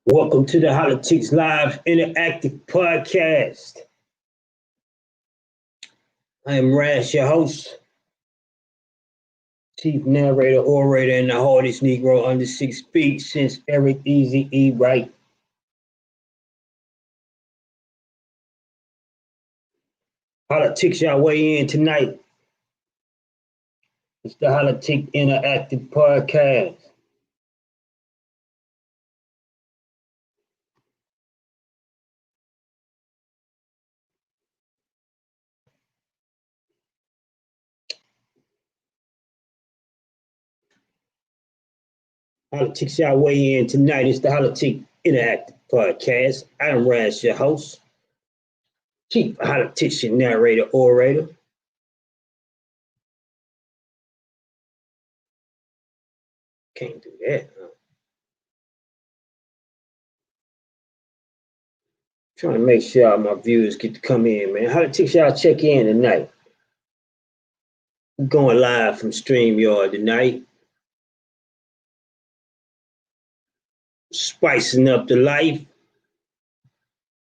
Welcome to the Holla-tics Live Interactive Podcast. I am Rash, your host, chief narrator, orator, and the hardest Negro under 6 feet since Eric Easy E. Wright. Holla-tics, y'all weigh in tonight. It's the Holla-tics Interactive Podcast. Holla-tics, y'all weigh in tonight. It's the Holla-tics Interactive Podcast. I am Rash, your host, chief Holla-tician, narrator, orator. Can't do that, huh? Trying to make sure my viewers get to come in, man. Holla-tics, y'all check in tonight. We're going live from StreamYard tonight. Spicing up the life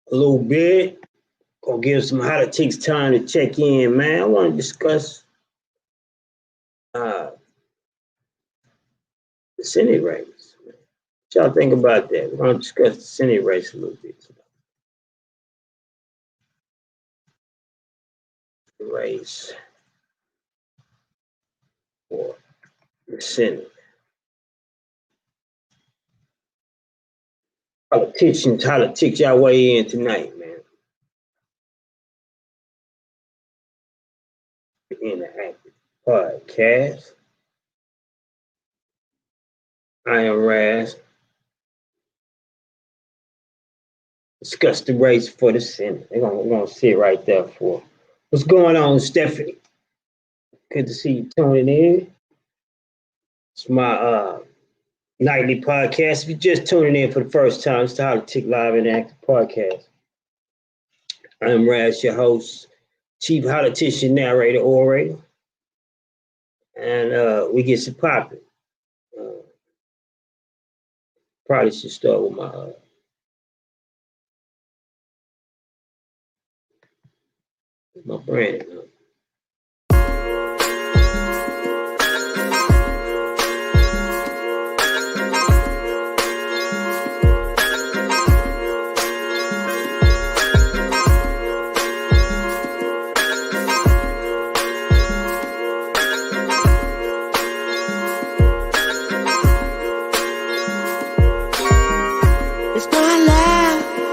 a little bit. Gonna give some Holla-tics time to check in, man. I want to discuss the Senate race. What y'all think about that? We're gonna discuss the Senate race a little bit. The race for the Senate. Holla-tics, y'all weigh in tonight, man. In the active podcast. I am Raz. Discuss the race for the Senate. We're gonna sit right there for. What's going on, Stephanie? Good to see you tuning in. It's my nightly podcast. If you're just tuning in for the first time, it's the Holla-tics Live and Active Podcast. I'm Raz, your host, chief Holla-tician, narrator, orator. And we get some popping. Probably should start with my brand.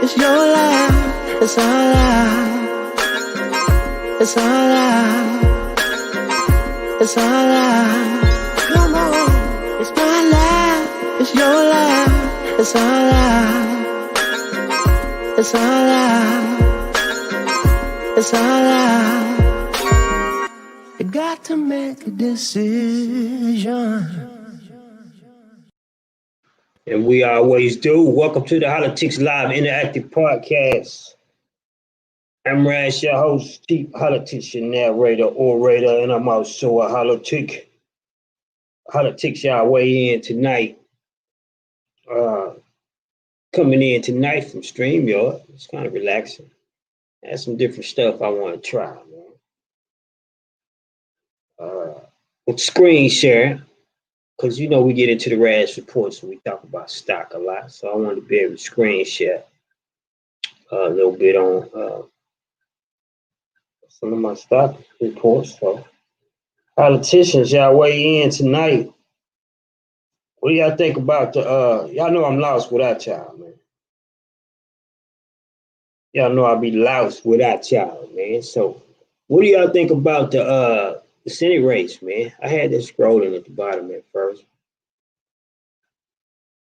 It's your life, it's our life, it's our life, it's our life. Come on, it's my life, it's your life, it's our life, it's our life, it's our life. You got to make a decision. And we always do. Welcome to the Holla-tics Live Interactive Podcast. I'm Rash, your host, chief Holla-tician, narrator, orator, and I'm also a Holla-tic. Holla-tics, y'all weigh in tonight. Coming in tonight from StreamYard. It's kind of relaxing. That's some different stuff I want to try, man. With screen sharing. Because, you know, we get into the Rash reports and we talk about stock a lot. So I wanted to be able to screen share a little bit on some of my stock reports. So, politicians, y'all weigh in tonight. What do y'all think about y'all know I'm lost without y'all, man. Y'all know I'll be lost without y'all, man. So, what do y'all think about the Senate race, man? I had this scrolling at the bottom at first.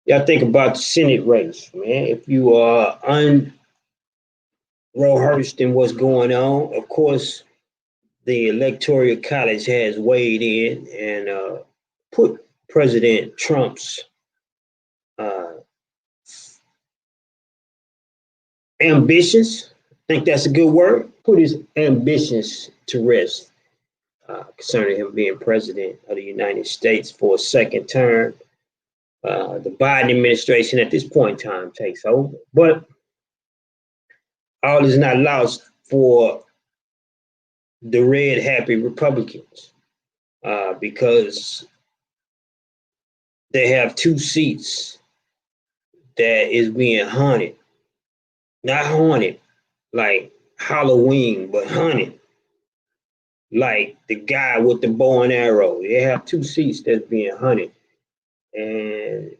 Y'all think about the Senate race, man. If you are unrehearsed in what's going on, of course, the Electoral College has weighed in and put President Trump's ambitions, I think that's a good word, put his ambitions to rest. Concerning him being president of the United States for a second term. the Biden administration at this point in time takes over. But all is not lost for the red happy Republicans because they have two seats that is being haunted. Not haunted like Halloween, but hunted like the guy with the bow and arrow. They have two seats that's being hunted. And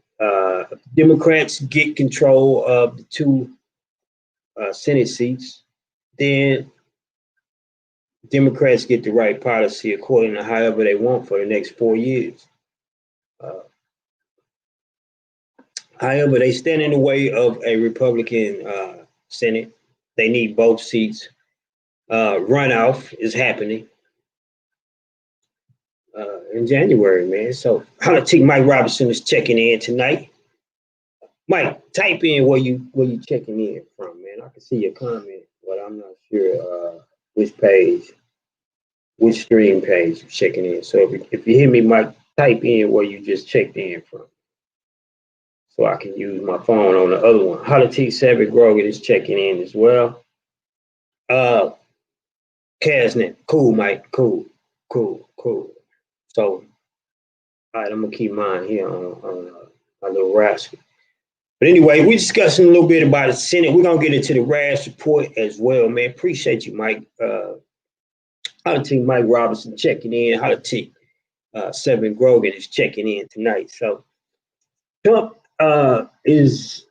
Democrats get control of the two Senate seats, then Democrats get the right policy according to however they want for the next 4 years. However, they stand in the way of a Republican Senate. They need both seats. Runoff is happening in January, man. So Holla-tics Mike Robinson is checking in tonight. Mike, type in where you checking in from, man. I can see your comment, but I'm not sure which page, which stream page you're checking in. So if you hear me, Mike, type in where you just checked in from, so I can use my phone on the other one. Holla-tics Savage Grogan is checking in as well. Casnet, cool, Mike, cool. So, all right, I'm gonna keep mine here on my little rascal. But anyway, we're discussing a little bit about the Senate. We're gonna get into the RAS report as well, man. Appreciate you, Mike. Holla-tics Mike Robinson checking in. Holla-tics Seven Grogan is checking in tonight. So Trump is,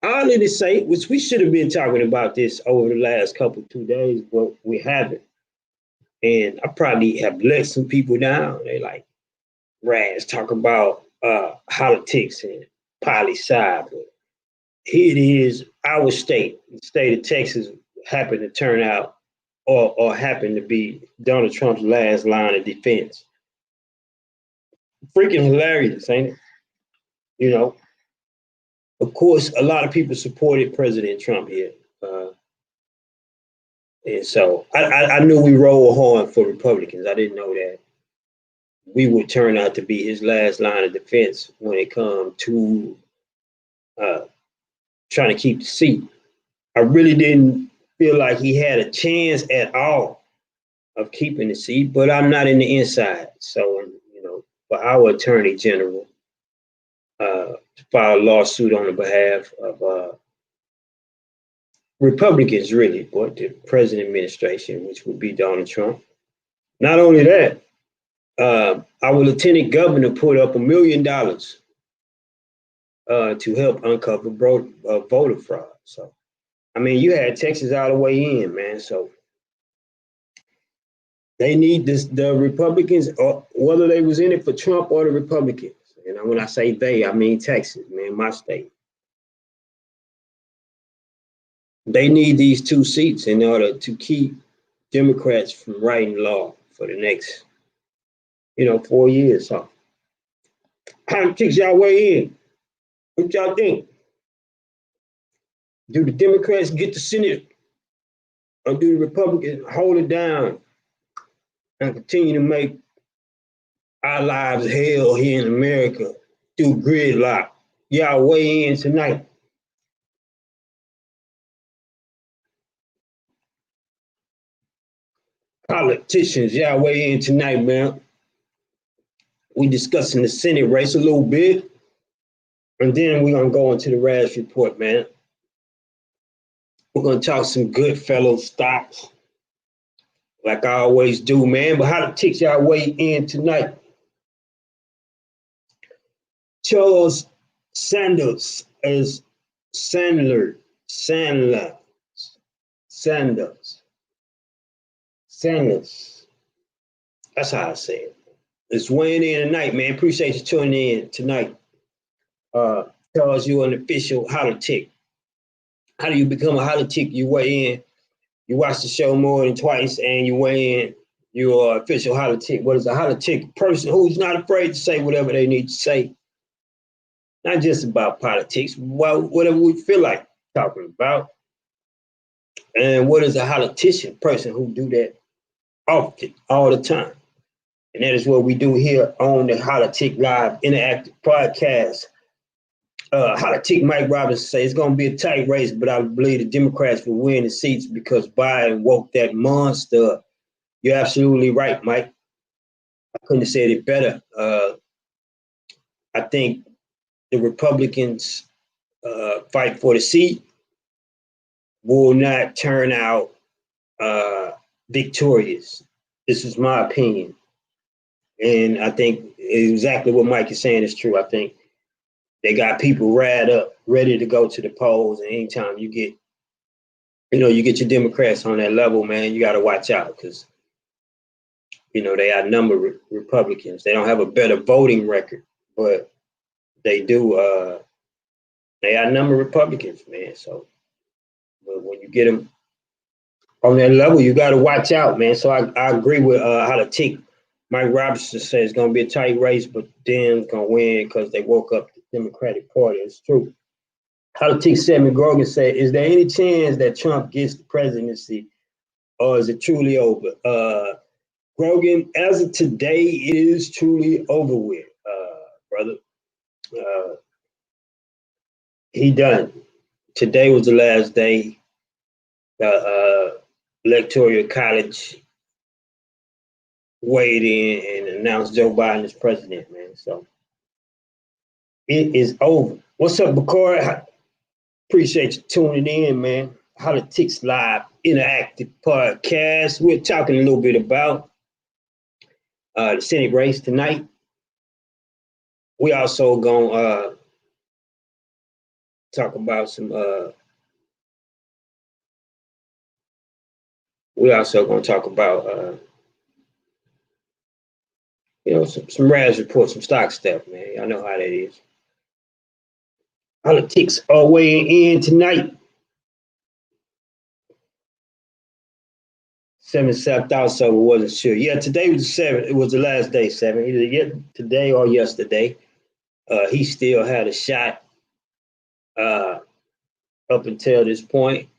oddly to say, which we should have been talking about this over the last 2 days, but we haven't. And I probably have let some people down. They like, Raz, talk about politics and poli-sci. But here it is, our state, the state of Texas, happened to turn out or happened to be Donald Trump's last line of defense. Freaking hilarious, ain't it? Of course, a lot of people supported President Trump here. And so I knew we roll hard for Republicans. I didn't know that we would turn out to be his last line of defense when it comes to trying to keep the seat. I really didn't feel like he had a chance at all of keeping the seat, but I'm not in the inside. So, for our attorney general to file a lawsuit on the behalf of Republicans, really, but the present administration, which would be Donald Trump. Not only that, our lieutenant governor put up $1 million to help uncover voter fraud. So, you had Texas all the way in, man. So they need the Republicans, or whether they was in it for Trump or the Republicans. And when I say they, I mean Texas, man, my state. They need these two seats in order to keep Democrats from writing law for the next, 4 years. So, Holla-tics, y'all weigh in. What y'all think? Do the Democrats get the Senate, or do the Republicans hold it down and continue to make our lives hell here in America through gridlock? Y'all weigh in tonight. Politicians, y'all weigh in tonight, man. We discussing the Senate race a little bit, and then we're gonna go into the RAS report, man. We're gonna talk some Goodfellow stocks, like I always do, man. But Holla-tics, y'all weigh in tonight. Charles Sanders as Sanders. That's how I say it. It's weighing in tonight, man. Appreciate you tuning in tonight. Charles, you're an official Holla-tic. How do you become a Holla-tic? You weigh in. You watch the show more than twice, and you weigh in. You're an official Holla-tic. What is a Holla-tic? Person who's not afraid to say whatever they need to say. Not just about politics, well, whatever we feel like talking about. And what is a Holla-tician? Person who do that often, all the time. And that is what we do here on the Holla-tics Live Interactive Podcast. Holla-tics Mike Robinson say it's going to be a tight race, but I believe the Democrats will win the seats because Biden woke that monster up. You're absolutely right, Mike. I couldn't have said it better. I think the Republicans fight for the seat will not turn out victorious. This is my opinion. And I think exactly what Mike is saying is true. I think they got people riled up, ready to go to the polls. And anytime you get your Democrats on that level, man, you got to watch out because, they outnumber Republicans. They don't have a better voting record, but they do. They outnumber Republicans, man. So when you get them on that level, you got to watch out, man. So I agree with Holla-tics. Mike Robinson says it's going to be a tight race, but Dems going to win because they woke up the Democratic Party. It's true. Holla-tics Sammy Grogan said, is there any chance that Trump gets the presidency or is it truly over? Grogan, as of today, it is truly over with, brother. He done. Today was the last day. Electoral College weighed in and announced Joe Biden as president, man. So it is over. What's up, Bakari? Appreciate you tuning in, man. Holla-tics Live Interactive Podcast. We're talking a little bit about the Senate race tonight. We also gonna talk about some. We also gonna talk about some RAS reports, some stock stuff, man. Y'all know how that is. Holla-tics are weighing in tonight. 7 thought so, but wasn't sure. Yeah, today was the 7th. It was the last day, 7. Either today or yesterday. He still had a shot up until this point.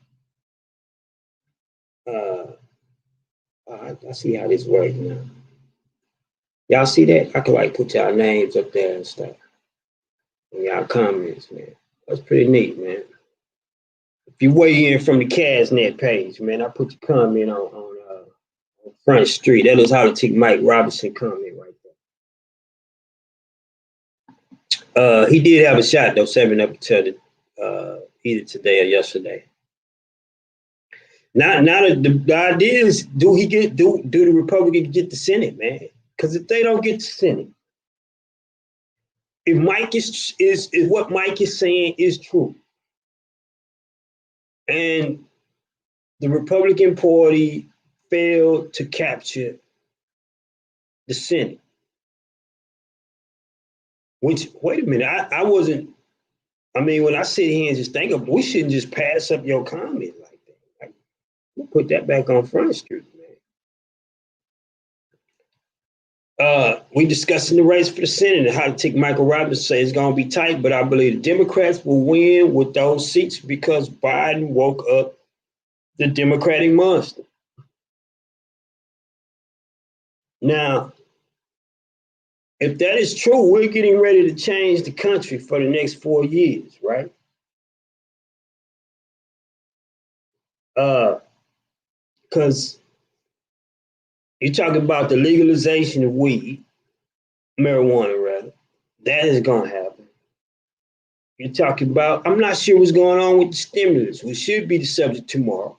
I see how this works now. Y'all see that? I can put y'all names up there and stuff. And y'all comments, man. That's pretty neat, man. If you weigh in from the CastNet page, man, I put your comment on Front Street. That was Holla-tics Mike Robinson comment right there. He did have a shot though, 7 up until either today or yesterday. Now the idea is, do the Republicans get the Senate, man? Because if they don't get the Senate, if Mike is what Mike is saying is true, and the Republican Party failed to capture the Senate, which, wait a minute, I wasn't, when I sit here and just think of, we shouldn't just pass up your comment like that. We'll put that back on Front Street, man. We discussing the race for the Senate and Holla-tics Michael Robinson says it's going to be tight, but I believe the Democrats will win with those seats because Biden woke up the Democratic monster. Now, if that is true, we're getting ready to change the country for the next 4 years, right? Because you're talking about the legalization of weed, marijuana rather. That is going to happen. You're talking about, I'm not sure what's going on with the stimulus. We should be the subject tomorrow.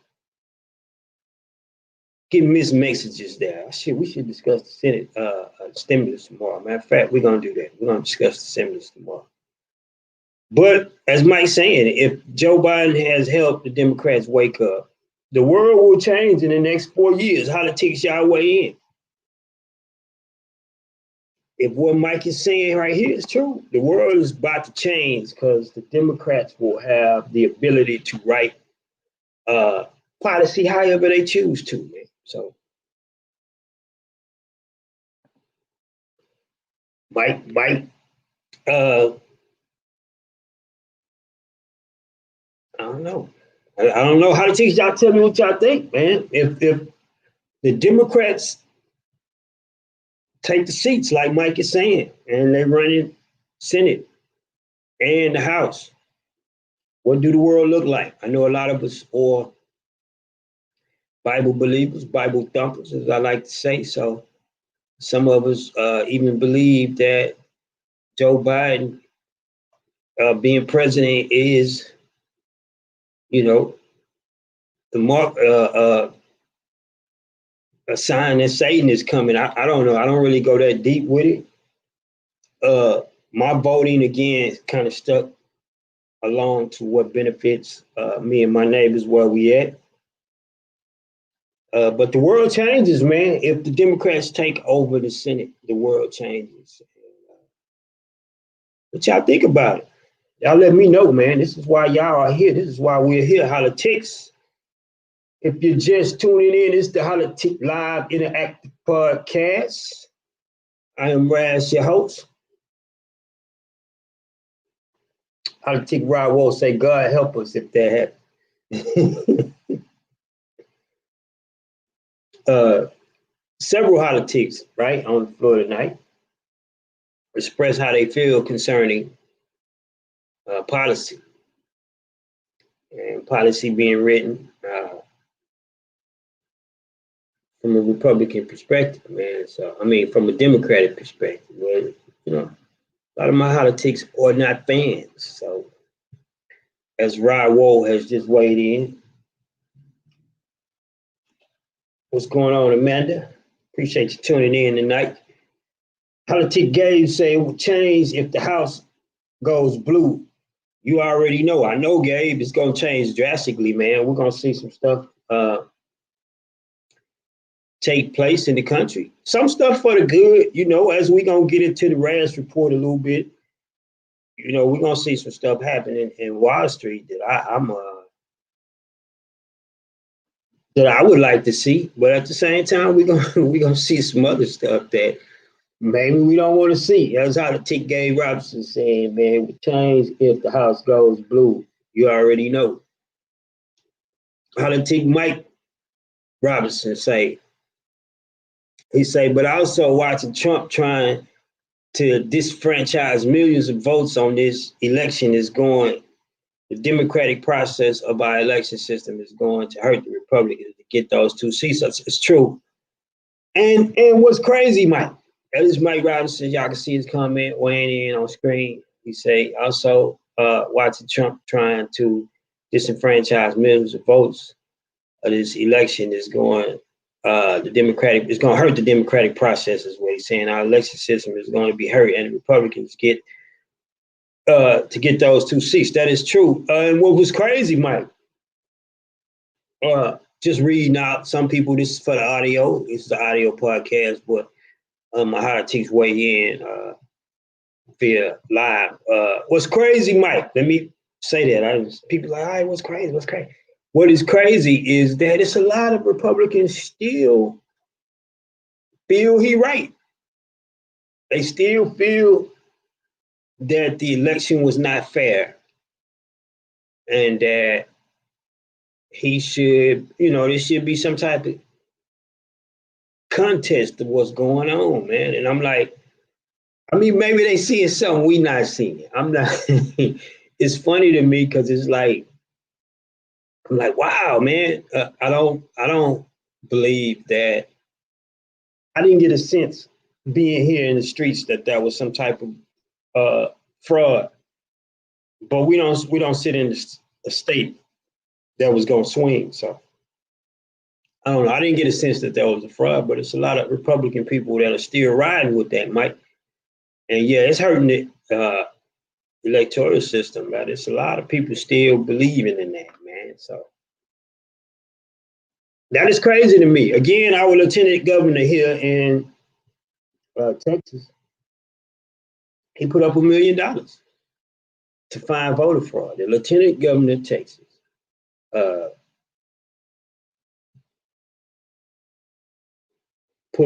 Getting mixed messages there. We should discuss the Senate stimulus tomorrow. Matter of fact, we're going to do that. We're going to discuss the stimulus tomorrow. But as Mike's saying, if Joe Biden has helped the Democrats wake up, the world will change in the next 4 years. Holla-tics y'all weigh in. If what Mike is saying right here is true, the world is about to change because the Democrats will have the ability to write policy however they choose to, man. So Mike, I don't know. I don't know how to teach y'all. Tell me what y'all think, man. If the Democrats take the seats, like Mike is saying, and they run in Senate and the House. What do the world look like? I know a lot of us are Bible believers, Bible thumpers, as I like to say. So some of us even believe that Joe Biden being president is, you know, the mark, a sign that Satan is coming. I don't know. I don't really go that deep with it. My voting again kind of stuck along to what benefits me and my neighbors where we at. But the world changes, man. If the Democrats take over the Senate, the world changes. What y'all think about it? Y'all let me know, man. This is why y'all are here. This is why we're here, Holla-tics. If you're just tuning in, it's the Holla-tics Live Interactive Podcast. I am Raz, your host. Holla-tics Rod will say, God help us if that happens. Several Holla-tics, right, on the floor tonight express how they feel concerning policy and policy being written from a Republican perspective, man. So, I mean, from a Democratic perspective, well, you know, a lot of my Holla-tics are not fans. So, as Rod Wold has just weighed in, what's going on, Amanda? Appreciate you tuning in tonight. Holla-tic Gabe say it will change if the House goes blue. You already know. I know, Gabe, it's going to change drastically, man. We're going to see some stuff take place in the country. Some stuff for the good, you know, as we're going to get into the Raz report a little bit. You know, we're going to see some stuff happening in Wall Street that that I would like to see. But at the same time, we're gonna see some other stuff that maybe we don't want to see. That's how the Tick Gabe Robinson saying, man, we change if the House goes blue. You already know. How the Tick Mike Robinson say. He say, but also watching Trump trying to disfranchise millions of votes on this election is going, the democratic process of our election system is going to hurt the Republicans to get those 2 seats. It's true. And what's crazy, Mike, that is Mike Robinson. Y'all can see his comment weighing in on screen. He say also watching Trump trying to disenfranchise millions of votes of this election is going it's going to hurt the democratic process, is what he's saying. Our election system is going to be hurt, and the Republicans get to get those 2 seats. That is true. And what was crazy, Mike, just reading out some people, this is for the audio, it's the audio podcast, but my Holla-tics weigh in via live. What's crazy, Mike? Let me say that. People are like, all right, what's crazy? What's crazy? What is crazy is that it's a lot of Republicans still feel he right. They still feel that the election was not fair and that he should, you know, there should be some type of contest of what's going on, man. And I'm like, I mean, maybe they seeing something we not seeing. I'm not. It's funny to me because it's like, I'm like, wow, man. I don't believe that. I didn't get a sense being here in the streets that was some type of fraud. But we don't sit in the state that was going to swing. So I don't know. I didn't get a sense that was a fraud, but it's a lot of Republican people that are still riding with that, Mike. And yeah, it's hurting the electoral system, but it's a lot of people still believing in that, man. So that is crazy to me. Again, our lieutenant governor here in Texas, he put up $1 million to find voter fraud. The lieutenant governor of Texas put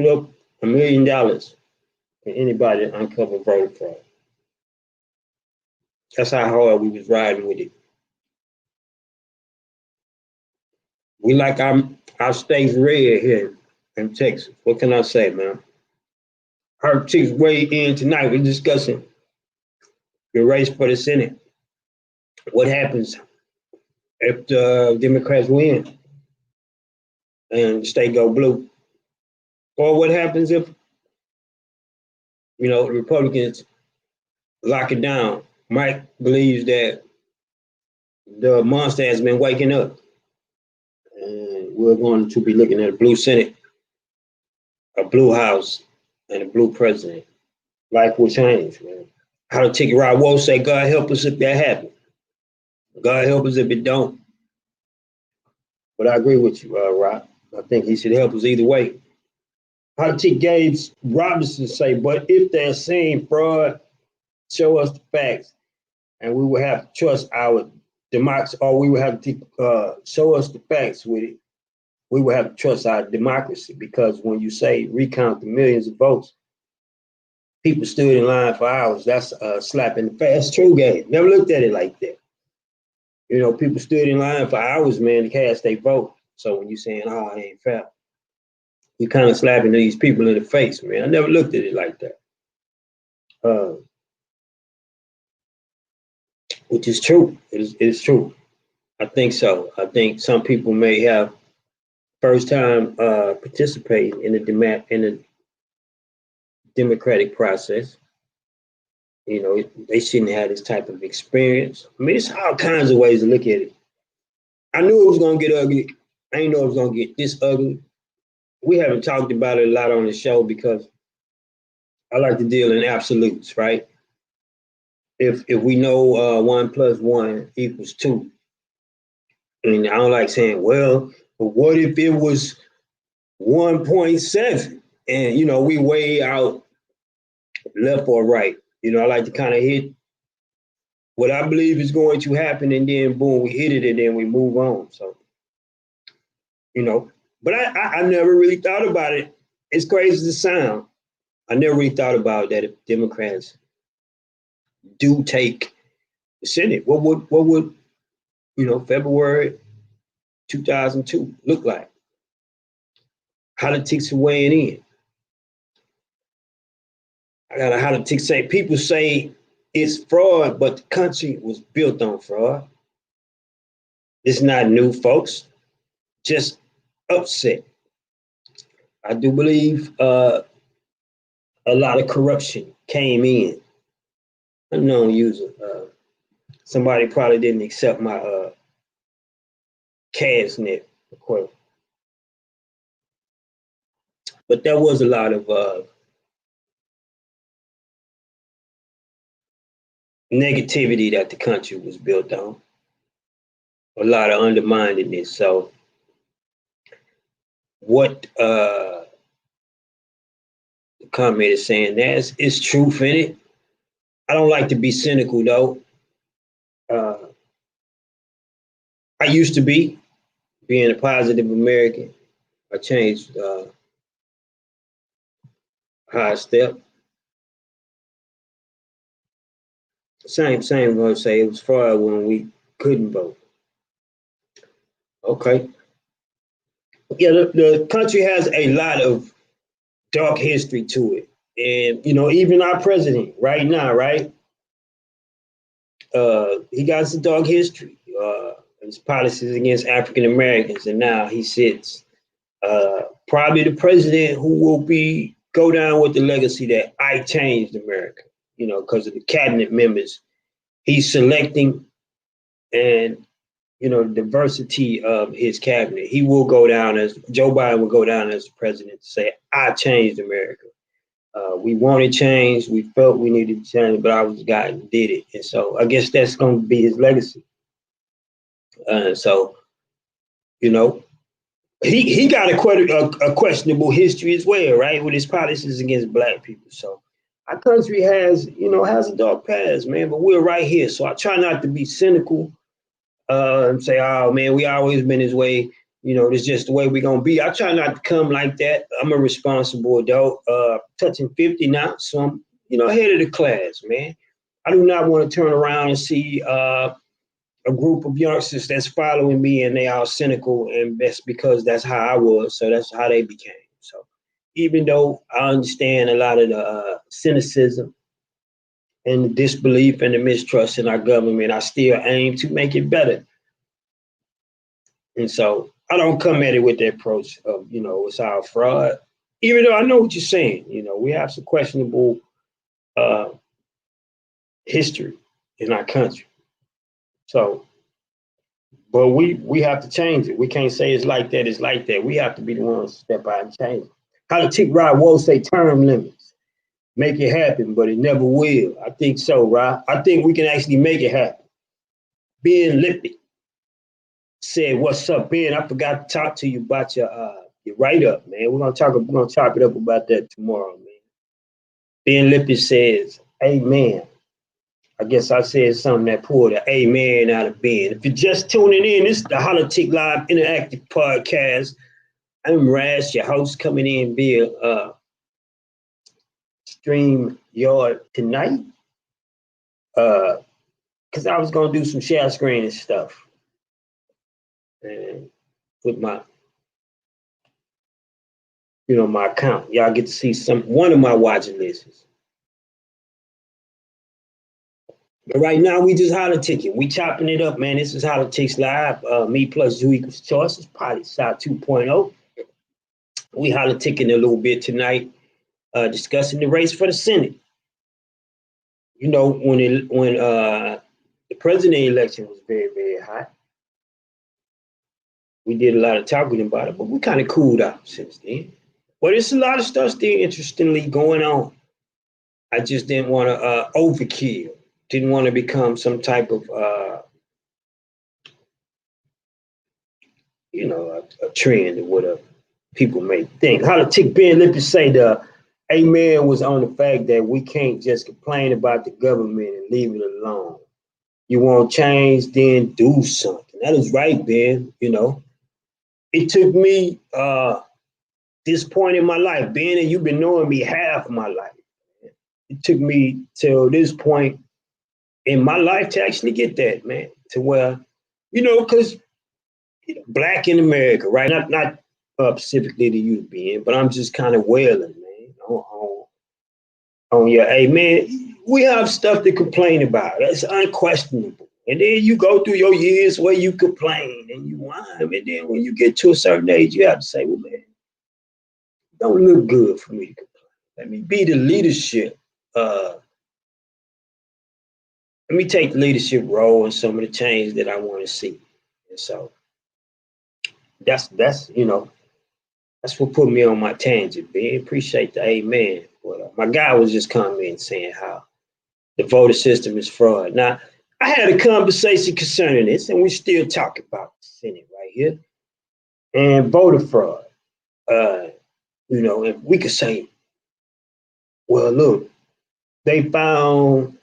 up $1 million for anybody to uncover voter fraud. That's how hard we was riding with it. We like our state's red here in Texas. What can I say, man? Holla-tics weigh in tonight. We're discussing the race for the Senate. What happens if the Democrats win and the state go blue? Or what happens if, the Republicans lock it down? Mike believes that the monster has been waking up. And we're going to be looking at a blue Senate, a blue House, and a blue president. Life will change, man. Holla-tics Rod Wolf say, God help us if that happens. God help us if it don't. But I agree with you, Rod. I think he should help us either way. Holla-tics Gabe Robinson say, but if they're saying fraud, show us the facts, and we will have to trust our democracy, or we will have to show us the facts with it. We will have to trust our democracy, because when you say recount the millions of votes, people stood in line for hours. That's a slap in the face. True, Gabe. Never looked at it like that. People stood in line for hours, man, to cast their vote. So when you're saying, oh, it ain't fair, you're kind of slapping these people in the face, man. I never looked at it like that. Which is true. It is true. I think so. I think some people may have first time participating in the democratic process. They shouldn't have this type of experience. I mean, it's all kinds of ways to look at it. I knew it was going to get ugly. I didn't know it was going to get this ugly. We haven't talked about it a lot on the show because I like to deal in absolutes, right? If we know 1 + 1 = 2, and I don't like saying, well, but what if it was 1.7 and we weigh out left or right? I like to kind of hit what I believe is going to happen, and then boom, we hit it and then we move on. So, but I never really thought about it. It's crazy as it sounds. I never really thought about that if Democrats do take the Senate, what would February 2002 look like? Holla-tics are weighing in. I got a Holla-tics say, people say it's fraud, but the country was built on fraud. It's not new, folks. Just upset. I do believe a lot of corruption came in. Unknown user. Somebody probably didn't accept my CASNet request. But there was a lot of negativity that the country was built on. A lot of undermining it. So what the comment is saying, is truth in it. I don't like to be cynical, though. I used to be, being a positive American. I changed how I step. Same, I'm going to say it was fraud when we couldn't vote. Okay. Yeah, the country has a lot of dark history to it. And, even our president right now, right? He got some dark history. His policies against African Americans, and now he sits probably the president who will go down with the legacy that I changed America, because of the cabinet members he's selecting and, the diversity of his cabinet. He will go down Joe Biden will go down as the president to say, I changed America. We wanted change. We felt we needed to change, but I was the guy who did it. And so I guess that's going to be his legacy. So, he got a questionable history as well, right? With his policies against Black people. So our country has a dark past, man, but we're right here. So I try not to be cynical and say, oh, man, we always been this way. It's just the way we're going to be. I try not to come like that. I'm a responsible adult, touching 50 now. So I'm, head of the class, man. I do not want to turn around and see a group of youngsters that's following me and they are cynical, and that's because that's how I was. So that's how they became. So even though I understand a lot of the cynicism and the disbelief and the mistrust in our government, I still aim to make it better. And so I don't come at it with the approach of, it's all fraud, even though I know what you're saying. We have some questionable history in our country. So, but we have to change it. We can't say it's like that, it's like that. We have to be the ones to step out and change it. Holla-tics Rod will say term limits. Make it happen, but it never will. I think so, Rod. I think we can actually make it happen. Ben Lippy said, "What's up, Ben? I forgot to talk to you about your write-up, man. We're gonna chop it up about that tomorrow, man." Ben Lippy says, "Amen." I guess I said something that pulled an amen out of Ben. If you're just tuning in, this is the Holla-tics Live Interactive Podcast. I'm Raz, your host, coming in via Stream Yard tonight. Because I was gonna do some share screen and stuff. And with my my account. Y'all get to see one of my watching lists. But right now we just holla-ticking. We chopping it up, man. This is Holla-tics Live. Me plus you equals choice. It's probably shot 2.0. We holla-ticking a little bit tonight, discussing the race for the Senate. When the president election was very, very hot, we did a lot of talking about it, but we kind of cooled out since then. But it's a lot of stuff still interestingly going on. I just didn't want to overkill. Didn't want to become some type of, a trend or whatever people may think. Holla-tics Ben Lippy say the amen was on the fact that we can't just complain about the government and leave it alone. You want change, then do something. That is right, Ben. It took me this point in my life, Ben, and you've been knowing me half of my life. It took me till this point in my life to actually get that, man, to where, because Black in America, right? Not specifically to you, Ben, but I'm just kind of wailing, man, on your, hey, man, we have stuff to complain about. That's unquestionable. And then you go through your years where you complain and you whine, and then when you get to a certain age, you have to say, well, man, it don't look good for me to complain. Let me be the leadership. Let me take the leadership role in some of the change that I want to see. And so that's what put me on my tangent, man. Appreciate the amen. But my guy was just commenting saying how the voter system is fraud. Now, I had a conversation concerning this, and we still talk about the Senate right here and voter fraud. And we could say, well, look, they found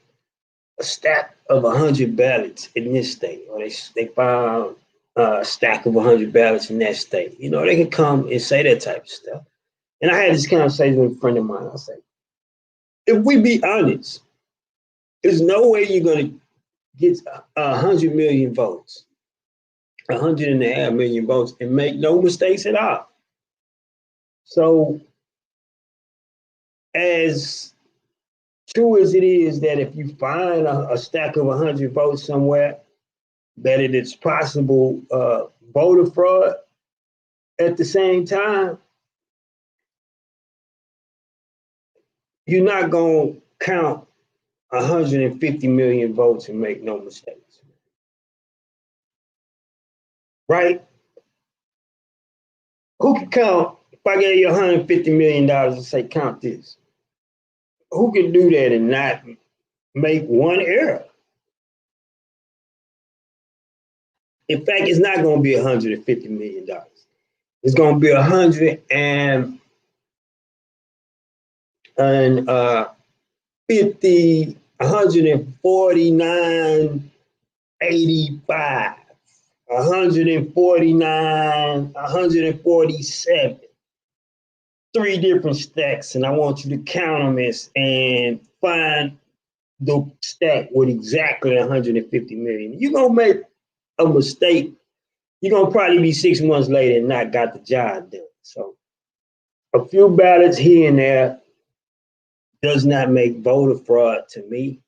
a stack of 100 ballots in this state, or they found a stack of 100 ballots in that state. They can come and say that type of stuff. And I had this conversation with a friend of mine. I said, if we be honest, there's no way you're going to get 100 million votes, 100.5 million votes, and make no mistakes at all. So, as true as it is that if you find a stack of 100 votes somewhere, that it is possible voter fraud, at the same time, you're not going to count 150 million votes and make no mistakes. Right? Who can count, if I gave you $150 million and say, count this? Who can do that and not make one error? In fact, it's not going to be $150 million. It's going to be 149.85, 149, 147. 3 different stacks, and I want you to count them and find the stack with exactly 150 million. You're going to make a mistake. You're going to probably be 6 months later and not got the job done. So A few ballots here and there does not make voter fraud to me.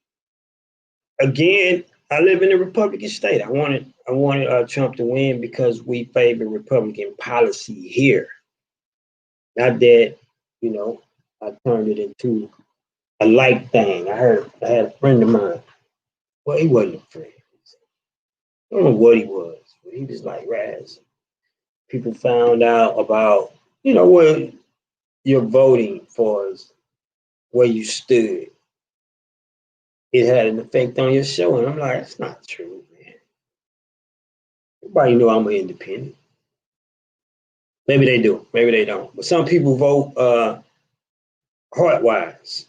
Again, I live in a Republican state. I wanted Trump to win because we favor Republican policy here. Not that, you know, I turned it into a like thing. I had a friend of mine. Well, he wasn't a friend. I don't know what he was, but he was like Raz. People found out about, what you're voting for is where you stood. It had an effect on your show. And I'm like, that's not true, man. Everybody know I'm an independent. Maybe they do, maybe they don't. But some people vote heart-wise,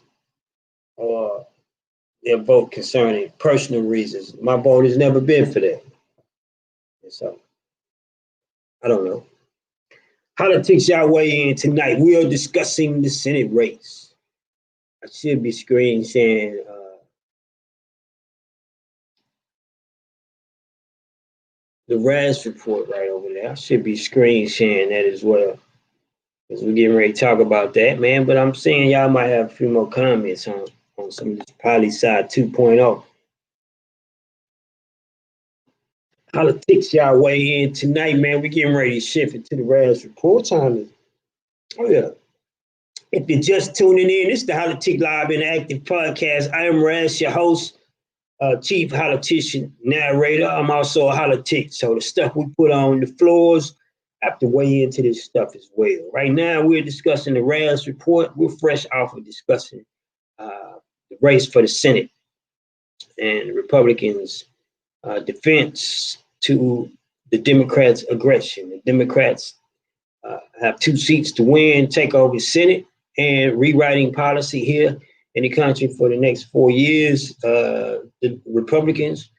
or their vote concerning personal reasons. My vote has never been for that. And so, I don't know. Holla-tics y'all weigh in tonight. We are discussing the Senate race. I should be screen sharing the RAS report right over there. I should be screen sharing that as well. Because we're getting ready to talk about that, man. But I'm seeing y'all might have a few more comments on some of this Poli-Sci 2.0. Holla-tics y'all weigh in tonight, man. We're getting ready to shift into the RAS report time. Oh, yeah. If you're just tuning in, it's the Holla-tic Live Interactive Podcast. I am Raz, your host, chief politician, narrator. I'm also a Holla-tic. So the stuff we put on the floors, I have to weigh into this stuff as well. Right now, we're discussing the Raz report. We're fresh off of discussing the race for the Senate and Republicans' defense to the Democrats' aggression. The Democrats have 2 seats to win, take over the Senate, and rewriting policy here in the country for the next 4 years. The Republicans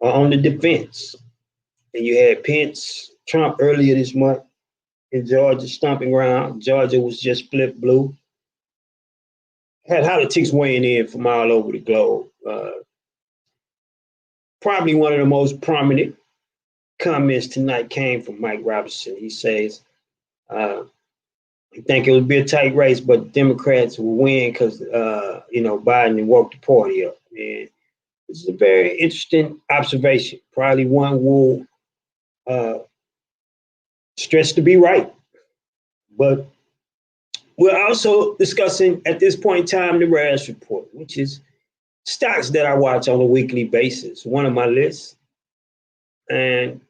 are on the defense. And you had Pence, Trump earlier this month in Georgia stomping around. Georgia was just flipped blue. Had Holla-tics weighing in from all over the globe. Probably one of the most prominent comments tonight came from Mike Robinson. He says, he think it would be a tight race, but Democrats will win because, Biden woke the party up. And this is a very interesting observation. Probably one will stretch to be right. But we're also discussing at this point in time the RAS report, which is stocks that I watch on a weekly basis, one of my lists. And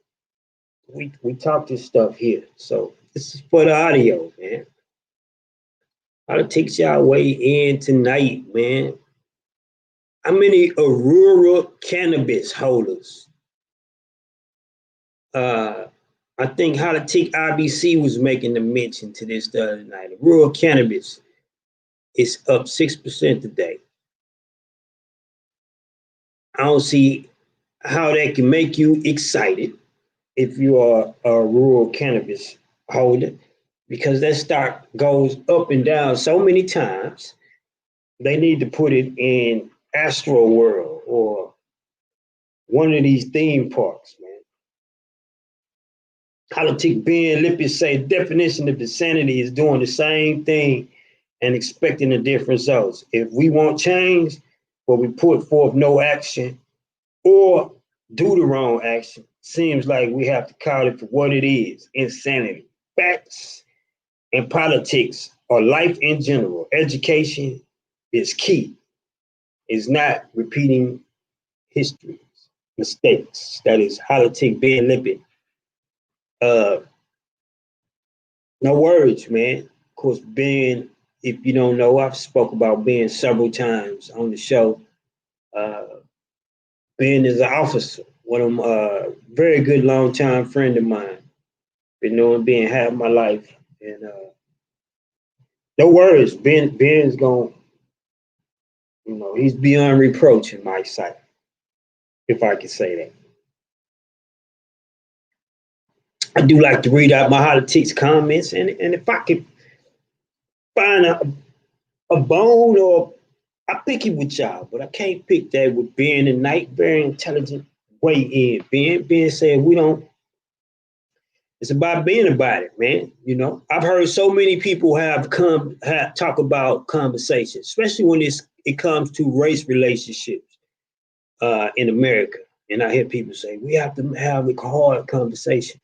we talk this stuff here. So this is for the audio, man. Holla-tics y'all weigh in tonight, man. How many Aurora cannabis holders? I think Holla-tic IBC was making the mention to this the other night. Aurora cannabis is up 6% today. I don't see how that can make you excited if you are a rural cannabis holder, because that stock goes up and down so many times. They need to put it in Astro World or one of these theme parks, man. Holla-tic Ben Lippis say definition of insanity is doing the same thing and expecting a different results. If we want change, but we put forth no action or do the wrong action, seems like we have to call it for what it is, insanity. Facts and politics or life in general. Education is key. It's not repeating history's mistakes. That is Holla-tic Ben Lippis. No words, man. Of course, Ben, if you don't know, I've spoke about Ben several times on the show. Ben is an officer, one of my very good long-time friend of mine. Been knowing Ben half my life. And no worries, Ben's going, he's beyond reproach in my sight, if I can say that. I do like to read out my Holla-tics comments, and if I could find a bone, or I pick it with y'all, but I can't pick that with Ben tonight. Very intelligent way in. Ben said we don't It's about being about it, man. You know, I've heard so many people talk about conversations, especially when it comes to race relationships in America. And I hear people say we have to have hard conversations,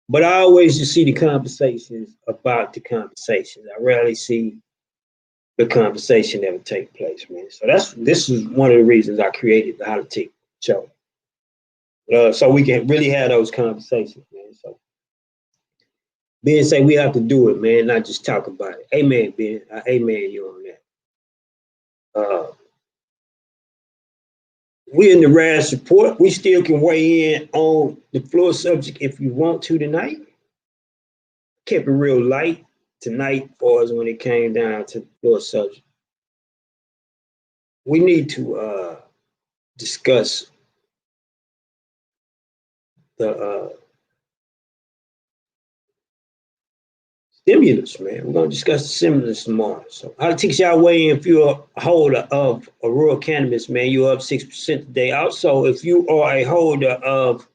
but I always just see the conversations about the conversations. I rarely see the conversation that would take place, man. So this is one of the reasons I created the Holla-tics show, so we can really have those conversations, man. So Ben say we have to do it, man, not just talk about it. Amen, Ben. Amen you on that. We in the RAS report. We still can weigh in on the floor subject if you want to tonight. Kept it real light tonight, for us when it came down to the floor subject. We need to discuss the stimulus, man. We're gonna discuss the stimulus tomorrow. So I'll teach y'all weigh in if you're a holder of a rural cannabis, man. You're up 6% today. Also, if you are a holder of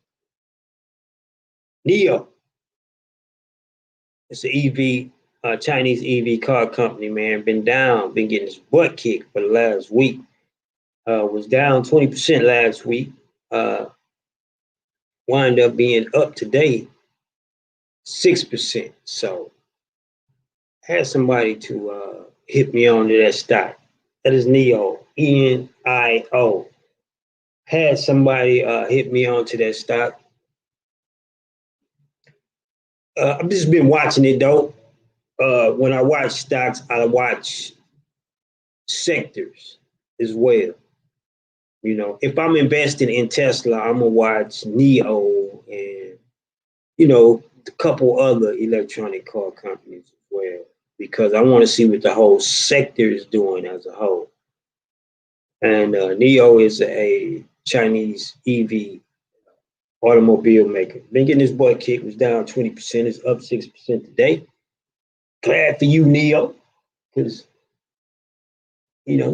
Neo, it's an Chinese EV car company, man. Been getting his butt kicked for the last week. Was down 20% last week. Wind up being up today 6%. So had somebody to hit me on to that stock. That is Neo, Nio. Had somebody hit me on to that stock. I've just been watching it though. When I watch stocks, I watch sectors as well. You know, if I'm investing in Tesla, I'm gonna watch Neo and a couple other electronic car companies as well, because I want to see what the whole sector is doing as a whole. And Neo is a Chinese EV automobile maker. Been getting his butt kicked, was down 20%, it's up 6% today. Glad for you, Neo, because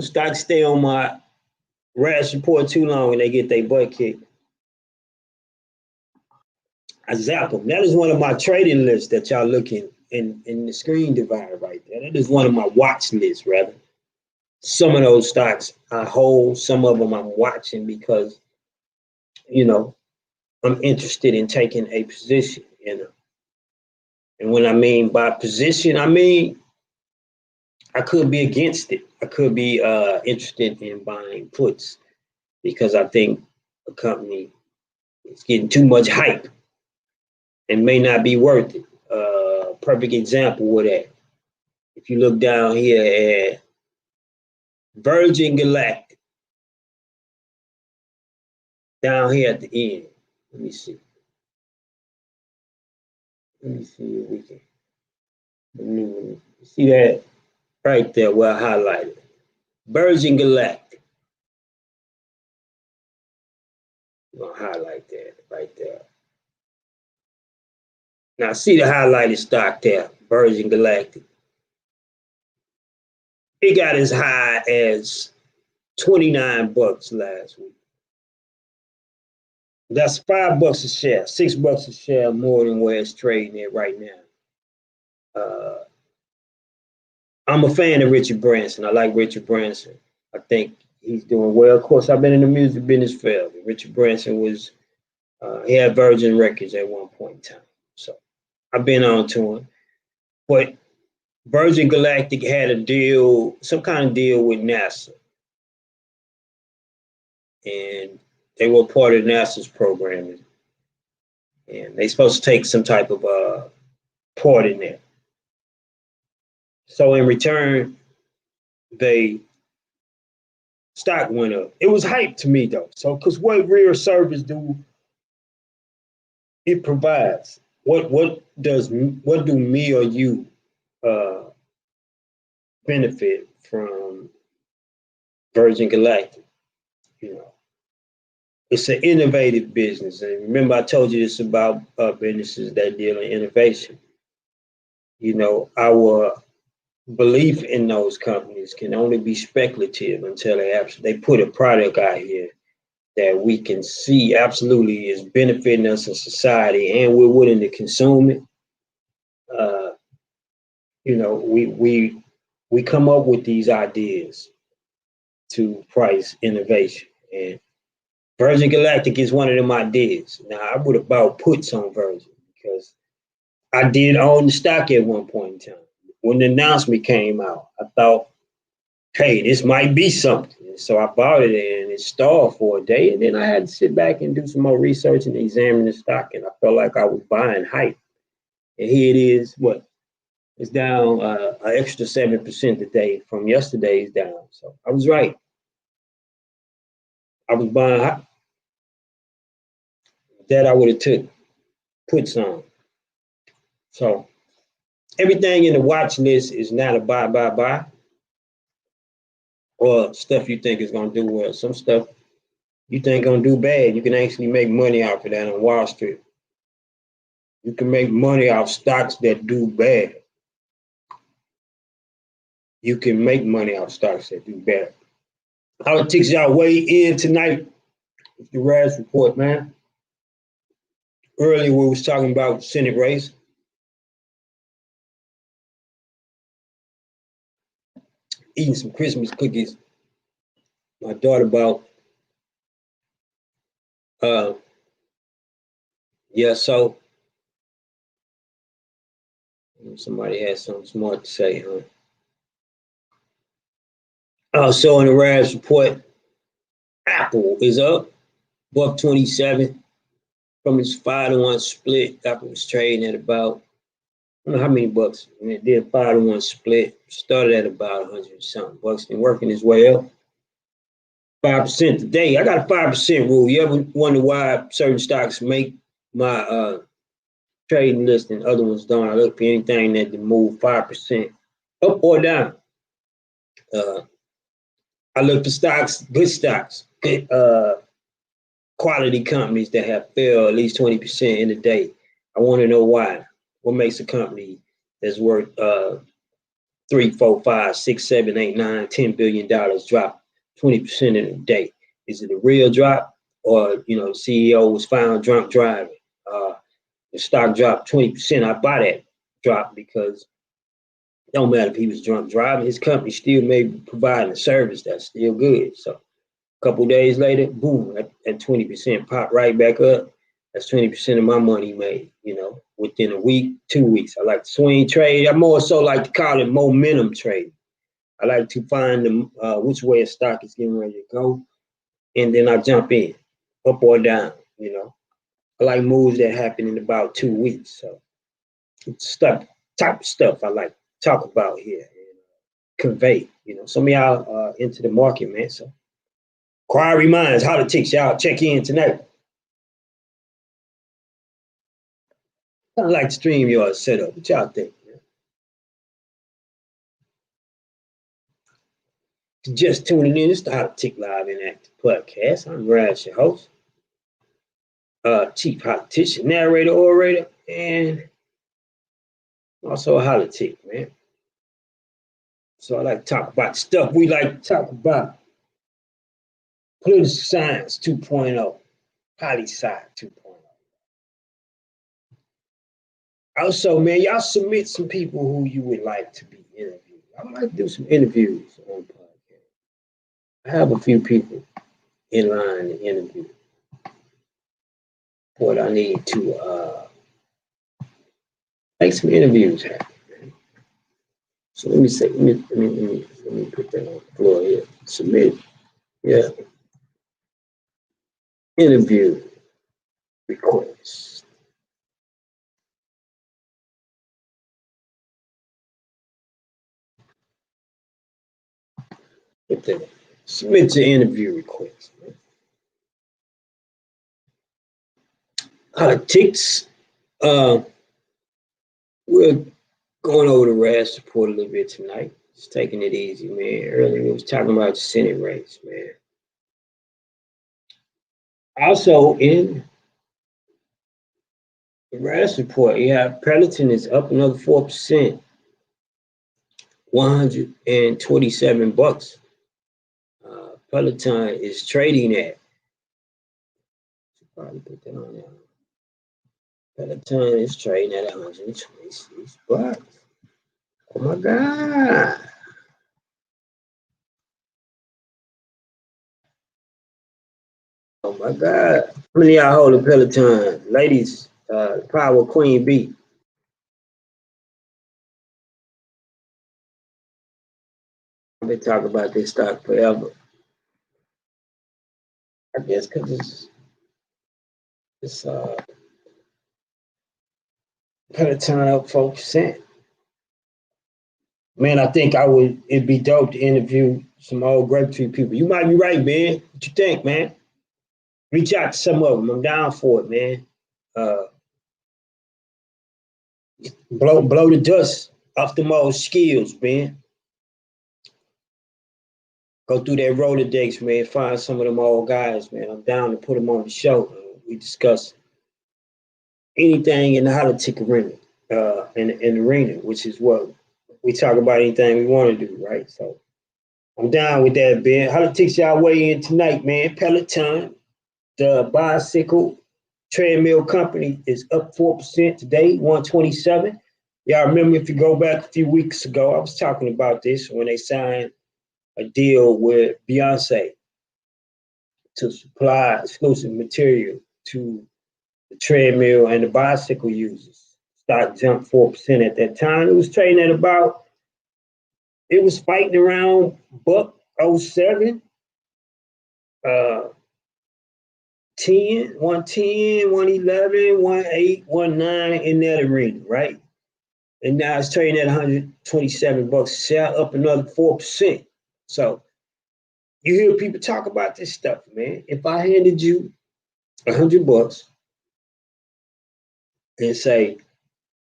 stocks stay on my RAS report too long and they get their butt kicked. I zap them. That is one of my trading lists that y'all looking in the screen divider right there. That is one of my watch lists, rather. Some of those stocks I hold, some of them I'm watching because, I'm interested in taking a position in them. And when I mean by position, I mean I could be against it. I could be interested in buying puts because I think a company is getting too much hype and may not be worth it. Perfect example of that. If you look down here at Virgin Galactic, down here at the end, let me see if we can. See that right there where I highlighted Virgin Galactic. I'm gonna highlight that right there. Now see the highlighted stock there, Virgin Galactic. It got as high as $29 last week. That's $5 a share, $6 a share more than where it's trading at right now. I'm a fan of Richard Branson. I like Richard Branson. I think he's doing well. Of course, I've been in the music business forever. Richard Branson he had Virgin Records at one point in time. So I've been on to him. But Virgin Galactic had a deal, some kind of deal with NASA. And they were part of NASA's programming. And they're supposed to take some type of part in that. So in return, stock went up. It was hype to me though. So because what real service do it provides? What do me or you benefit from Virgin Galactic? It's an innovative business. And remember, I told you this about businesses that deal in innovation. Our belief in those companies can only be speculative until they put a product out here that we can see absolutely is benefiting us in society, and we're willing to consume it. Uh, you know, we come up with these ideas to price innovation, and Virgin Galactic is one of them ideas. Now, I would have bought puts on Virgin because I did own the stock at one point in time. When the announcement came out, I thought, hey, this might be something. And so I bought it and it stalled for a day. And then I had to sit back and do some more research and examine the stock. And I felt like I was buying hype. And here it is, what? It's down an extra 7% today from yesterday's down. So I was right. I was buying hype. That I would have took puts on. So everything in the watch list is not a buy, or stuff you think is going to do well. Some stuff you think going to do bad, you can actually make money off of that on Wall Street. You can make money off stocks that do bad. You can make money off stocks that do bad. Holla-tics, y'all weigh in tonight with the RAS report, man. Earlier we was talking about Senate race. Eating some Christmas cookies. My daughter bought. Yeah, so somebody has something smart to say, huh? Also in the RAS report, Apple is up, $1.27 from its 5-to-1 split. Apple was trading at about, I don't know how many bucks, and it did 5-to-1 split. Started at about 100 something bucks, been working its way up. 5% today. I got a 5% rule. You ever wonder why certain stocks make my trading list and other ones don't? I look for anything that can move 5% up or down. I look for stocks, good stocks, good quality companies that have fell at least 20% in a day. I want to know why. What makes a company that's worth 3, 4, 5, 6, 7, 8, 9, $10 billion drop 20% in a day? Is it a real drop, or the CEO was found drunk driving? The stock dropped 20%. I buy that drop because it don't matter if he was drunk driving. His company still may be providing a service that's still good. So a couple of days later, boom, at 20%, pop right back up. That's 20% of my money made, within a week, 2 weeks. I like to swing trade. I more so like to call it momentum trading. I like to find which way a stock is getting ready to go, and then I jump in, up or down, I like moves that happen in about 2 weeks. So it's type of stuff I like to talk about here and convey. Some of y'all are into the market, man. So Inquiry Minds, Holla-tics, y'all check in tonight. I like StreamYard setup. What y'all think, man? Just tuning in, it's the Holla-tics Live Interactive Podcast. I'm Raz, your host, chief holla-ticician, narrator, orator, and also a holla-tic, man. So I like to talk about stuff we like to talk about. Political science 2.0, poli-sci 2.0. Also, man, y'all submit some people who you would like to be interviewed. I would like to do some interviews on the podcast. I have a few people in line to interview. What I need to make some interviews happen. Man. So let me put that on the floor here. Submit, yeah. Interview requests. Put that. Submit your interview request. Holla-tics. We're going over the RAS report a little bit tonight. Just taking it easy, man. Earlier we was talking about the Senate race, man. Also in the RAS report, Peloton is up another 4%, $127. Peloton is trading at Probably put that on there. Peloton is trading at 126 bucks. Oh my God. Oh my God. How many of y'all hold a Peloton? Ladies, Power Queen B. I've been talking about this stock forever. I guess because it's Peloton up 4%. Man, I think it'd be dope to interview some old Grapetree people. You might be right, man. What you think, man? Reach out to some of them. I'm down for it, man. Blow the dust off them old skills, man. Go through that Rolodex, man. Find some of them old guys, man. I'm down to put them on the show. We discuss anything in the Holla-tic arena, in the arena, which is what we talk about. Anything we want to do, right? So I'm down with that, Ben. Holla-tics y'all weigh in tonight, man. Peloton, the bicycle treadmill company, is up 4% today, 127. Y'all remember, if you go back a few weeks ago, I was talking about this when they signed a deal with Beyonce to supply exclusive material to the treadmill and the bicycle users. Stock jumped 4% at that time. It was trading at it was fighting around $1.07, 10, 110, 111, 18, 19 in that arena, right? And now it's trading at 127 bucks a share, up another 4%. So you hear people talk about this stuff, man. If I handed you $100 and say,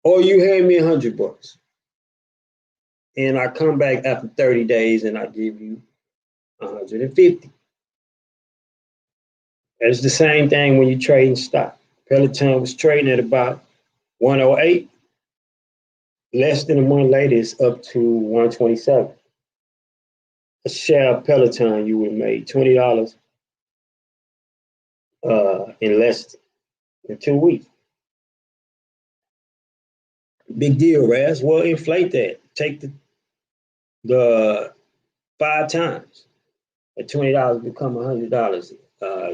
or you hand me $100, and I come back after 30 days and I give you 150. It's the same thing when you're trading stock. Peloton was trading at about 108. Less than a month later, it's up to 127. A share of Peloton, you would have made $20 in less than 2 weeks. Big deal, Raz. Well, inflate that. Take the 5 times. At $20 become $100.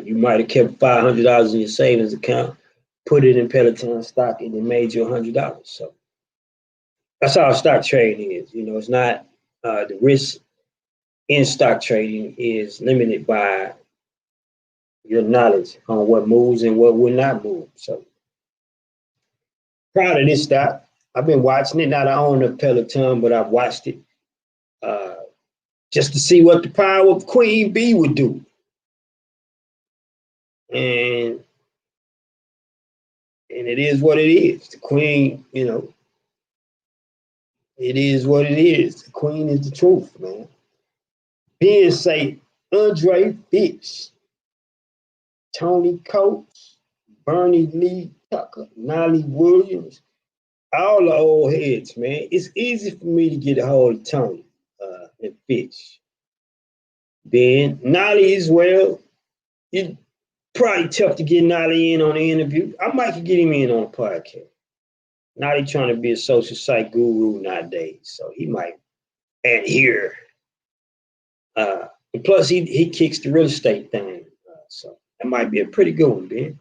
You might have kept $500 in your savings account, put it in Peloton stock, and it made you $100. So that's how stock trading is. You know, it's not the risk in stock trading is limited by your knowledge on what moves and what will not move. So proud of this stock. I've been watching it. Not I own a Peloton, but I've watched it just to see what the power of Queen B would do. And it is what it is. The Queen, you know, it is what it is. The Queen is the truth, man. Being say Andre Fitz, Tony Coates, Bernie Lee Tucker, Nolly Williams, all the old heads, man. It's easy for me to get a hold of Tony and Fitz. Then Nolly as well. It's probably tough to get Nolly in on the interview. I might get him in on a podcast. Nolly trying to be a social site guru nowadays, so he might adhere. And plus, he kicks the real estate thing, so that might be a pretty good one, Ben.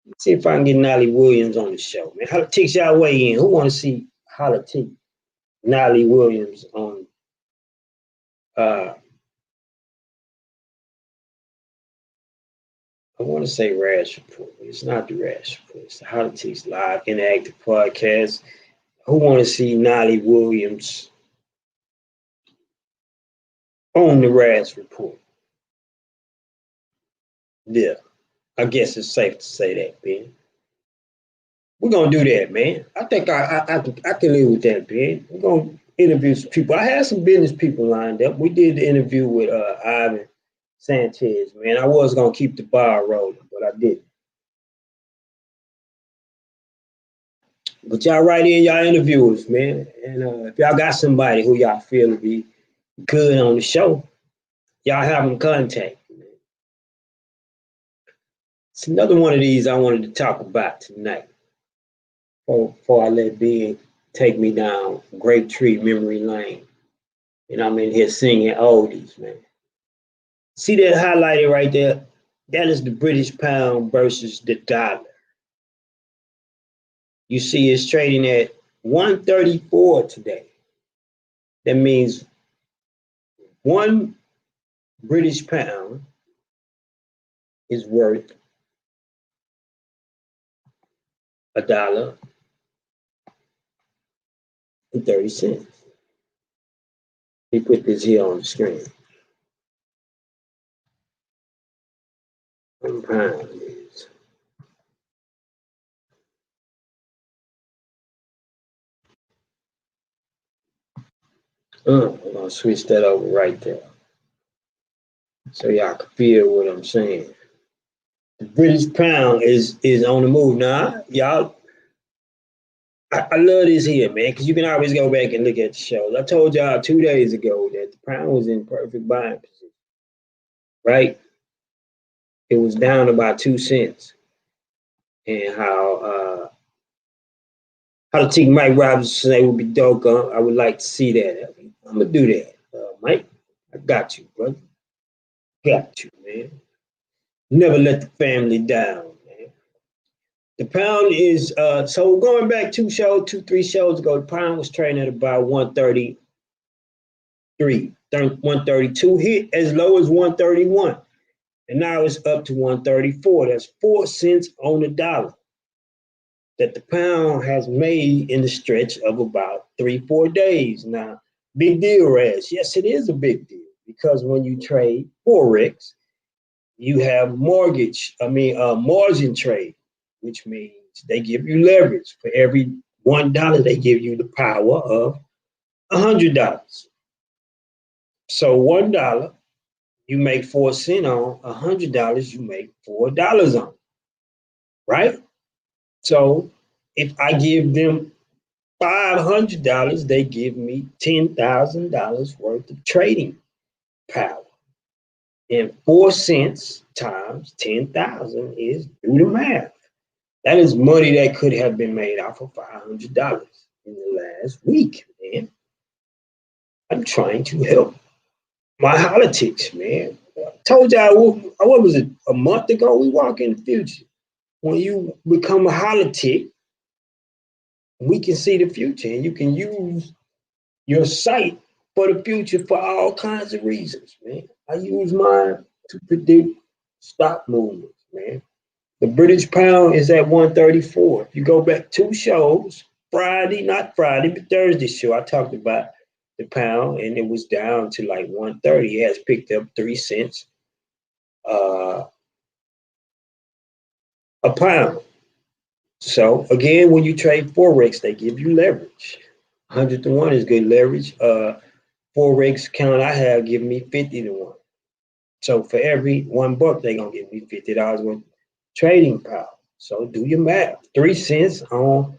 Let's see if I can get Nolly Williams on the show, man. Holla-tics y'all weigh in. Who want to see Holla-tic Nolly Williams on? I want to say Rash Report, but it's not the Rash Report. It's the Holla-tics Live Interactive Podcast. Who want to see Nolly Williams on the Rash Report? Yeah, I guess it's safe to say that, Ben. We're gonna do that, man. I think I can live with that, Ben. We're gonna interview some people. I had some business people lined up. We did the interview with Ivan Sanchez, man. I was gonna keep the bar rolling, but I didn't. But y'all write in y'all interviewers, man. And if y'all got somebody who y'all feel to be good on the show, y'all have them contact. It's another one of these I wanted to talk about tonight. Before I let Big take me down Grape Tree Memory Lane. And I'm in here singing oldies, man. See that highlighted right there? That is the British pound versus the dollar. You see it's trading at 134 today. That means one British pound is worth $1.30. Let me put this here on the screen. 1 pound is I'm gonna switch that over right there. So y'all can feel what I'm saying. The British pound is on the move. Now, y'all, I love this here, man, because you can always go back and look at the shows. I told y'all 2 days ago that the pound was in perfect buying position, right? It was down about 2 cents. And how Holla-tics Mike Robinson say would be doggone. I would like to see that. I'm gonna do that, Mike. I got you, brother. Got you, man. Never let the family down, man. The pound is so going back 3 shows ago. The pound was trading at about 133, 132, hit as low as 131, and now it's up to 134. That's 4 cents on the dollar that the pound has made in the stretch of about 3-4 days. Now, big deal, Raz. Yes, it is a big deal because when you trade Forex, you have margin trade, which means they give you leverage. For every $1, they give you the power of $100. So $1, you make 4 cents on. $100, you make $4 on. Right? So if I give them $500, they give me $10,000 worth of trading power. And 4 cents times 10,000 is, do the math. That is money that could have been made off of $500 in the last week, man. I'm trying to help my Holla-tics, man. I told y'all, what was it, a month ago? We walk in the future. When you become a Holla-tic, we can see the future, and you can use your sight for the future for all kinds of reasons, man. I use mine to predict stock movements, man. The British pound is at 134. If you go back 2 shows, not Friday, but Thursday show, I talked about the pound, and it was down to like 130. It has picked up 3 cents a pound. So again, when you trade Forex, they give you leverage. 100 to 1 is good leverage. Forex account I have give me 50 to 1. So for every $1, they're gonna give me $50 worth of trading power. So do your math. 3 cents on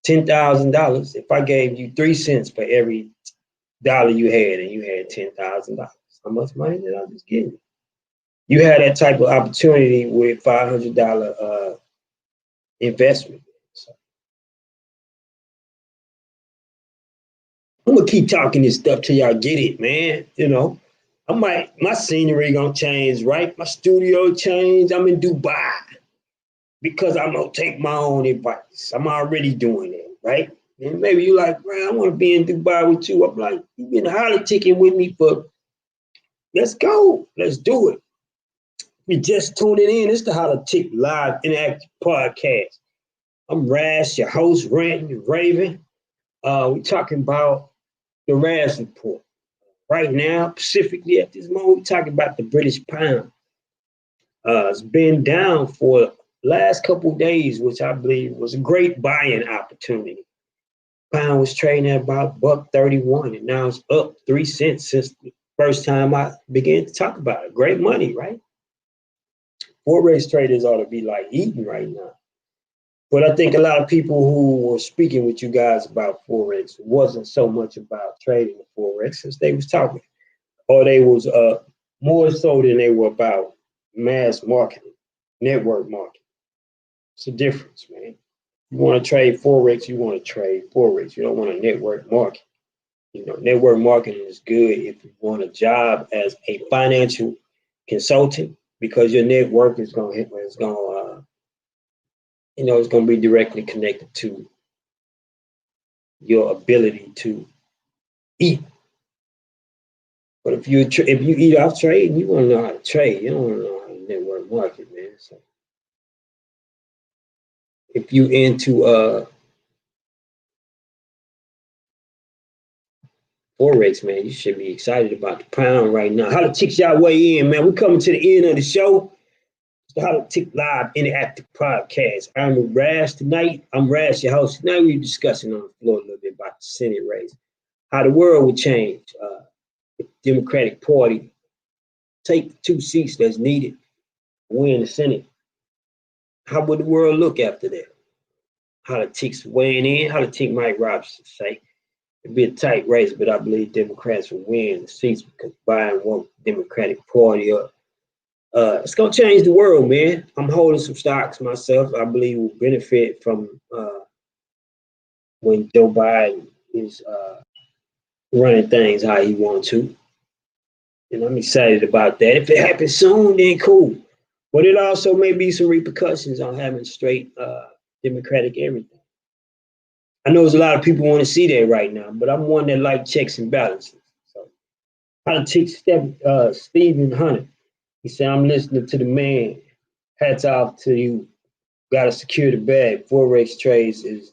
$10,000. If I gave you 3 cents for every dollar you had, and you had $10,000, how much money did I just give you? You had that type of opportunity with $500 investment. So I'm gonna keep talking this stuff till y'all get it, man. You know, my scenery gonna change, right? My studio change. I'm in Dubai because I'm gonna take my own advice. I'm already doing it, right? And maybe you like, man, I want to be in Dubai with you. I'm like, you've been Holla-ticking with me for, let's go, let's do it. If you just tuning in, it's the Holla-tic Live Interactive Podcast. I'm Raz, your host, ranting and raving. We're talking about the Raz report. Right now, specifically at this moment, we're talking about the British pound. It's been down for the last couple of days, which I believe was a great buying opportunity. Pound was trading at about $1.31, and now it's up 3 cents since the first time I began to talk about it. Great money, right? Forex traders ought to be like eating right now. But I think a lot of people who were speaking with you guys about Forex wasn't so much about trading the Forex as they was talking, or they was more so than they were about mass marketing. network market. It's a difference, man. You want to trade Forex, you want to trade Forex. You don't want a network market. You know, network marketing is good if you want a job as a financial consultant because your network is going to it's going to be directly connected to your ability to eat. But if you eat off trade, you want to know how to trade. You don't want to know how to network market, man. So if you into Forex, man, you should be excited about the pound right now. Holla-tics, y'all weigh in, man. We're coming to the end of the show. It's the Holla-tics Live Interactive Podcast. I'm Rash tonight. I'm Rash, your host. Tonight we're discussing on the floor a little bit about the Senate race, how the world would change. The Democratic Party take the 2 seats that's needed, win the Senate. How would the world look after that? Holla-tics weighing in. Holla-tics Mike Robinson say it'd be a tight race, but I believe Democrats will win the seats because Biden woke the Democratic Party up. It's gonna change the world, man. I'm holding some stocks myself. I believe will benefit from when Joe Biden is running things how he wants to. And I'm excited about that. If it happens soon, then cool. But it also may be some repercussions on having straight Democratic everything. I know there's a lot of people want to see that right now, but I'm one that like checks and balances. So Holla-tics Stephen Hunter. He said, I'm listening to the man. Hats off to you. Got to secure the bag. Forex trades is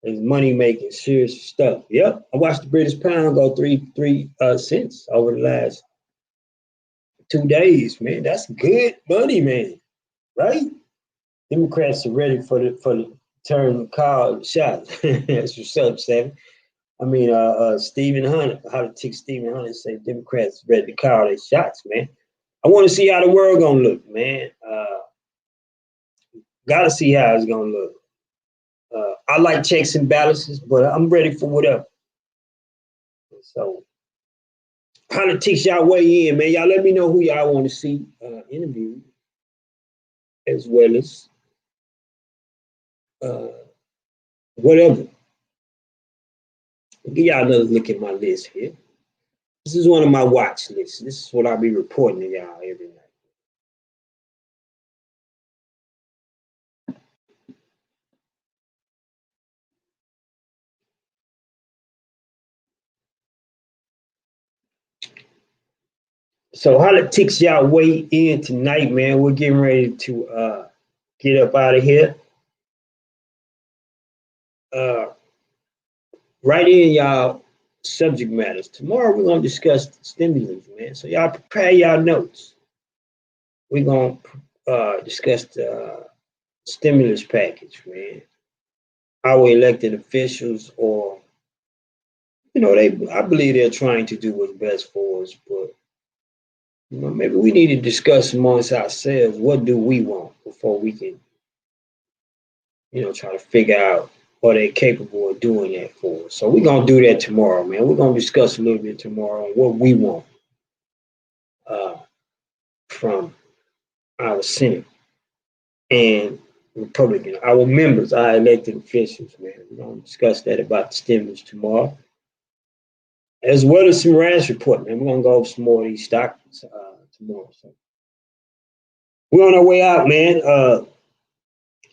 money making, serious stuff. Yep. I watched the British pound go 3 cents over the last 2 days, man. That's good money, man. Right? Democrats are ready for the turn call the shot. That's what's up, Seven. I mean, Stephen Hunter, Holla-tics Stephen Hunter say Democrats ready to call their shots, man. I want to see how the world gonna look, man. Gotta see how it's gonna look. I like checks and balances, but I'm ready for whatever. So, Holla-tics, y'all weigh in, man. Y'all let me know who y'all want to see interviewed, as well as whatever. I'll give y'all another look at my list here. This is one of my watch lists. This is what I'll be reporting to y'all every night. So Holla-tics, y'all weigh in tonight, man. We're getting ready to get up out of here. Write in y'all subject matters. Tomorrow we're gonna discuss stimulus, man. So y'all prepare y'all notes. We're gonna discuss the stimulus package, man. Our elected officials, or I believe they're trying to do what's best for us, but maybe we need to discuss amongst ourselves what do we want before we can, try to figure out what they're capable of doing that for us. So we're gonna do that tomorrow, man. We're gonna discuss a little bit tomorrow on what we want from our Senate and Republican, our members, our elected officials, man. We're gonna discuss that about the stimulus tomorrow, as well as some RAS report, man. We're gonna go over some more of these stocks tomorrow. So we're on our way out, man.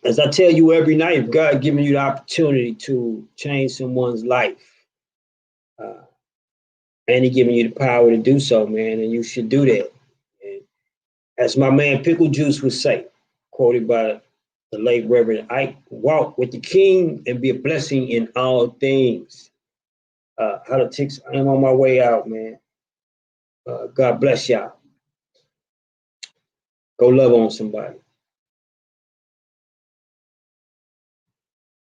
As I tell you every night, if God giving you the opportunity to change someone's life, and He giving you the power to do so, man, and you should do that. And as my man Pickle Juice would say, quoted by the late Reverend Ike, walk with the King and be a blessing in all things. Holla-tics, I am on my way out, man. God bless y'all. Go love on somebody.